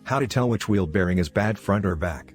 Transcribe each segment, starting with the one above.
How to tell which wheel bearing is bad, front or back?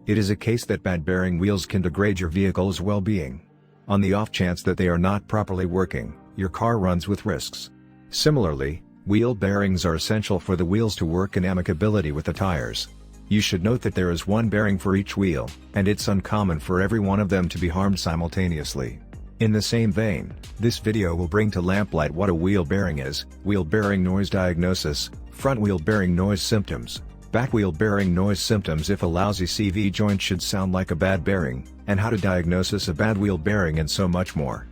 It is a case that bad bearing wheels can degrade your vehicle's well-being. On the off chance that they are not properly working, your car runs with risks. Similarly, wheel bearings are essential for the wheels to work in amicability with the tires. You should note that there is one bearing for each wheel, and it's uncommon for every one of them to be harmed simultaneously. In the same vein, this video will bring to lamplight what a wheel bearing is, wheel bearing noise diagnosis, front wheel bearing noise symptoms, back wheel bearing noise symptoms if a lousy CV joint should sound like a bad bearing, and how to diagnose a bad wheel bearing, and so much more.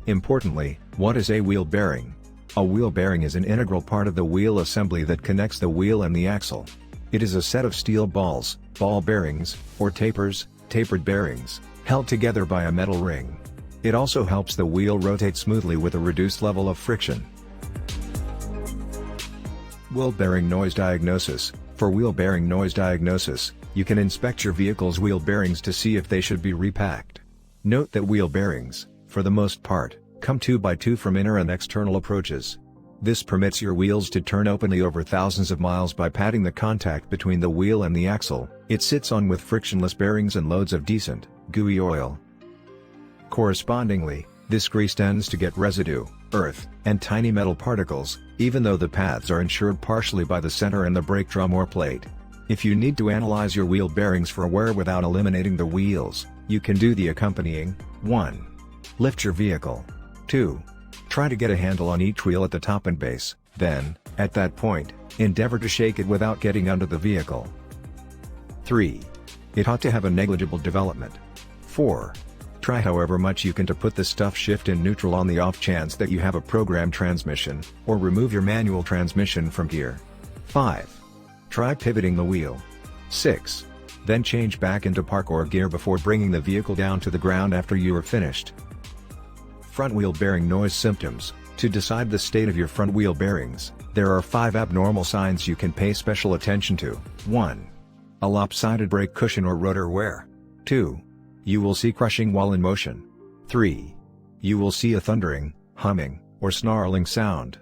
Importantly, what is a wheel bearing? A wheel bearing is an integral part of the wheel assembly that connects the wheel and the axle. It is a set of steel balls, ball bearings, or tapers, tapered bearings, held together by a metal ring. It also helps the wheel rotate smoothly with a reduced level of friction. Wheel bearing noise diagnosis. For wheel bearing noise diagnosis, you can inspect your vehicle's wheel bearings to see if they should be repacked. Note that wheel bearings, for the most part, come 2x2 from inner and external approaches. This permits your wheels to turn openly over thousands of miles by patting the contact between the wheel and the axle it sits on with frictionless bearings and loads of decent, gooey oil. Correspondingly, this grease tends to get residue, earth, and tiny metal particles, even though the paths are ensured partially by the center and the brake drum or plate. If you need to analyze your wheel bearings for wear without eliminating the wheels, you can do the accompanying: 1. Lift your vehicle. 2. Try to get a handle on each wheel at the top and base, then, at that point, endeavor to shake it without getting under the vehicle. 3. It ought to have a negligible development. 4. Try however much you can to put the stuff shift in neutral on the off chance that you have a programmed transmission, or remove your manual transmission from gear. 5. Try pivoting the wheel. 6. Then change back into park or gear before bringing the vehicle down to the ground after you are finished. Front wheel bearing noise symptoms. To decide the state of your front wheel bearings, there are 5 abnormal signs you can pay special attention to. 1. A lopsided brake cushion or rotor wear. 2. You will see crushing while in motion. 3. You will see a thundering, humming, or snarling sound.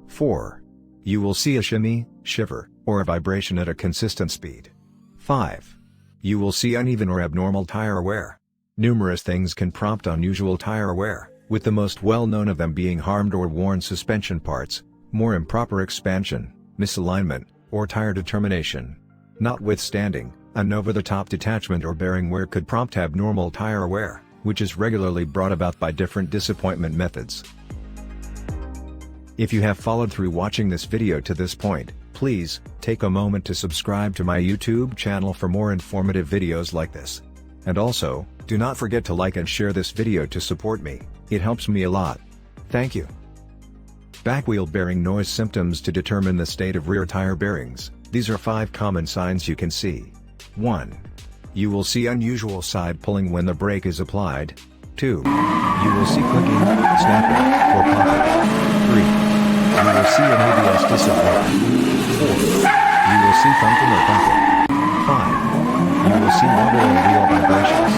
4. You will see a shimmy, shiver, or a vibration at a consistent speed. 5. You will see uneven or abnormal tire wear. Numerous things can prompt unusual tire wear, with the most well-known of them being harmed or worn suspension parts, more improper expansion, misalignment, or tire determination. Notwithstanding, an over-the-top detachment or bearing wear could prompt abnormal tire wear, which is regularly brought about by different disappointment methods. If you have followed through watching this video to this point, please, take a moment to subscribe to my YouTube channel for more informative videos like this. And also, do not forget to like and share this video to support me, it helps me a lot. Thank you. Back wheel bearing noise symptoms. To determine the state of rear tire bearings, these are 5 common signs you can see. 1. You will see unusual side pulling when the brake is applied. 2. You will see clicking, snapping, or popping. 3. You will see an ABS disappointment. 4. You will see thumping or bumping. 5. You will see wobble and wheel vibrations.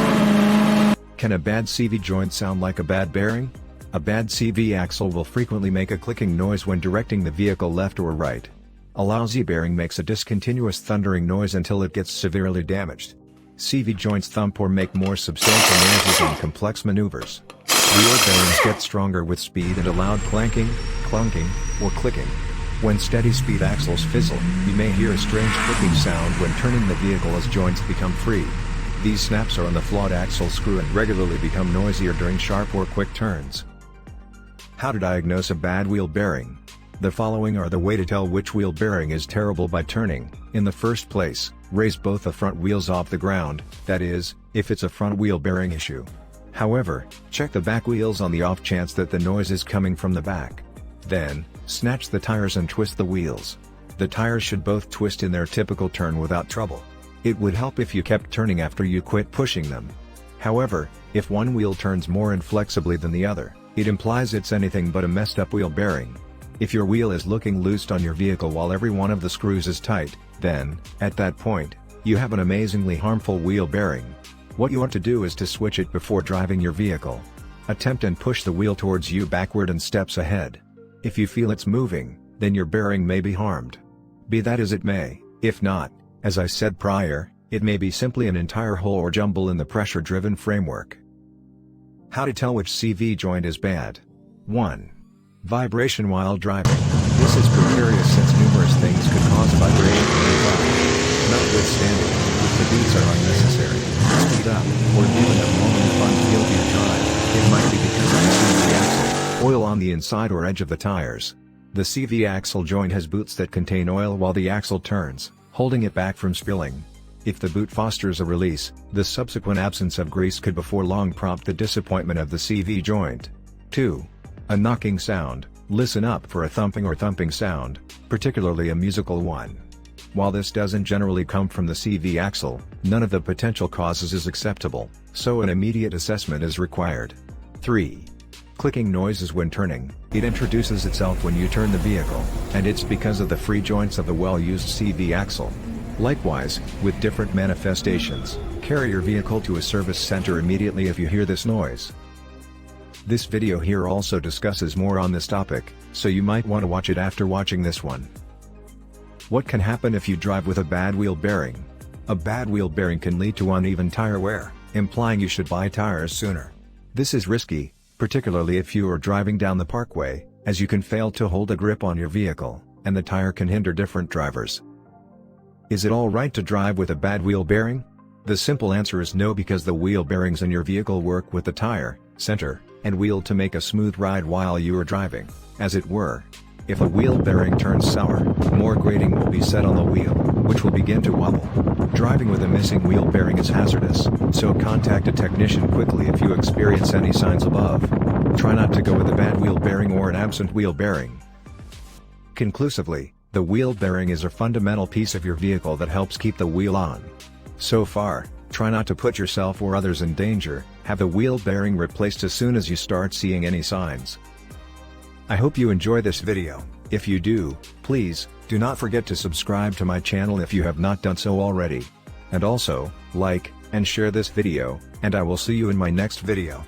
Can a bad CV joint sound like a bad bearing? A bad CV axle will frequently make a clicking noise when directing the vehicle left or right. A lousy bearing makes a discontinuous thundering noise until it gets severely damaged. CV joints thump or make more substantial noises in complex maneuvers. Wheel bearings get stronger with speed and a loud clanking, clunking, or clicking. When steady speed axles fizzle, you may hear a strange clicking sound when turning the vehicle as joints become free. These snaps are on the flawed axle screw and regularly become noisier during sharp or quick turns. How to diagnose a bad wheel bearing? The following are the way to tell which wheel bearing is terrible by turning. In the first place, raise both the front wheels off the ground, that is, if it's a front wheel bearing issue. However, check the back wheels on the off chance that the noise is coming from the back. Then, snatch the tires and twist the wheels. The tires should both twist in their typical turn without trouble. It would help if you kept turning after you quit pushing them. However, if one wheel turns more inflexibly than the other, it implies it's anything but a messed up wheel bearing. If your wheel is looking loose on your vehicle while every one of the screws is tight, then, at that point, you have an amazingly harmful wheel bearing. What you want to do is to switch it before driving your vehicle. Attempt and push the wheel towards you backward and steps ahead. If you feel it's moving, then your bearing may be harmed. Be that as it may, if not, as I said prior, it may be simply an entire hole or jumble in the pressure-driven framework. How to tell which CV joint is bad. 1. Vibration while driving. This is precarious since numerous things could cause vibration nearby. Notwithstanding, if the beats are unnecessary, speed up, or giving a normal fun feel to your drive, it might be because of the CV axle, oil on the inside or edge of the tires. The CV axle joint has boots that contain oil while the axle turns, holding it back from spilling. If the boot fosters a release, the subsequent absence of grease could before long prompt the disappointment of the CV joint. 2. A knocking sound. Listen up for a thumping or thumping sound, particularly a musical one. While this doesn't generally come from the CV axle, none of the potential causes is acceptable, so an immediate assessment is required. 3. Clicking noises when turning. It introduces itself when you turn the vehicle, and it's because of the free joints of the well-used CV axle. Likewise, with different manifestations, carry your vehicle to a service center immediately if you hear this noise. This video here also discusses more on this topic, so you might want to watch it after watching this one. What can happen if you drive with a bad wheel bearing? A bad wheel bearing can lead to uneven tire wear, implying you should buy tires sooner. This is risky, particularly if you are driving down the parkway, as you can fail to hold a grip on your vehicle, and the tire can hinder different drivers. Is it alright to drive with a bad wheel bearing? The simple answer is no, because the wheel bearings in your vehicle work with the tire, center, and wheel to make a smooth ride while you are driving, as it were. If a wheel bearing turns sour, more grating will be set on the wheel, which will begin to wobble. Driving with a missing wheel bearing is hazardous, so contact a technician quickly if you experience any signs above. Try not to go with a bad wheel bearing or an absent wheel bearing. Conclusively, the wheel bearing is a fundamental piece of your vehicle that helps keep the wheel on. So far, try not to put yourself or others in danger. Have the wheel bearing replaced as soon as you start seeing any signs. I hope you enjoy this video. If you do, please, do not forget to subscribe to my channel if you have not done so already. And also, like, and share this video, and I will see you in my next video.